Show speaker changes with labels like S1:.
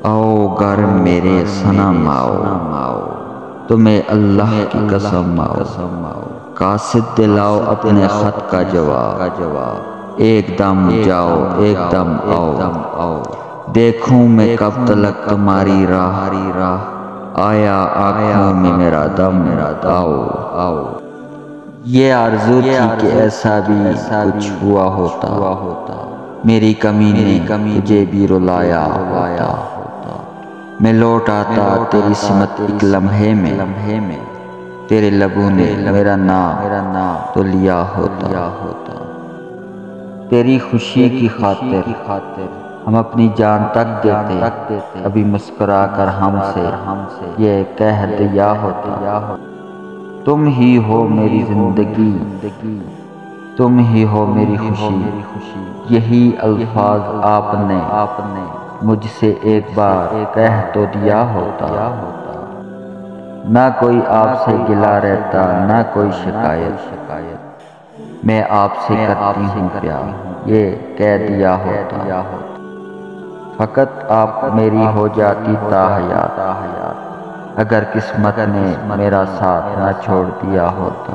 S1: آؤ گر میرے صنم آؤ، تمہیں اللہ کی قسم آؤ، قاصد دلاؤ اپنے خط کا جواب، ایک دم جاؤ ایک دم آؤ، دیکھوں میں کب تلک تمہاری راہ، آیا آنکھوں میں میرا دم آؤ۔ یہ آرزو تھی کہ ایسا بھی کچھ ہوا ہوتا، میری کمی نے تجھے بھی رلایا ہوتا، میں لوٹ آتا تیری سمت ایک لمحے میں، تیرے لبوں نے میرا نام تو لیا ہوتا۔ تیری خوشی کی خاطر ہم اپنی جان تک دیتے، ابھی مسکرا کر ہم سے یہ کہہ دیا ہوتا، تم ہی ہو میری زندگی، تم ہی ہو میری خوشی، یہی الفاظ آپ نے مجھ سے ایک بار کہہ تو دیا ہوتا۔ نہ کوئی آپ سے گلہ رہتا نہ کوئی شکایت، میں آپ سے کرتی ہوں پیار یہ کہہ دیا ہوتا، فقط آپ میری ہو جاتی تا حیات، اگر قسمت نے میرا ساتھ نہ چھوڑ دیا ہوتا۔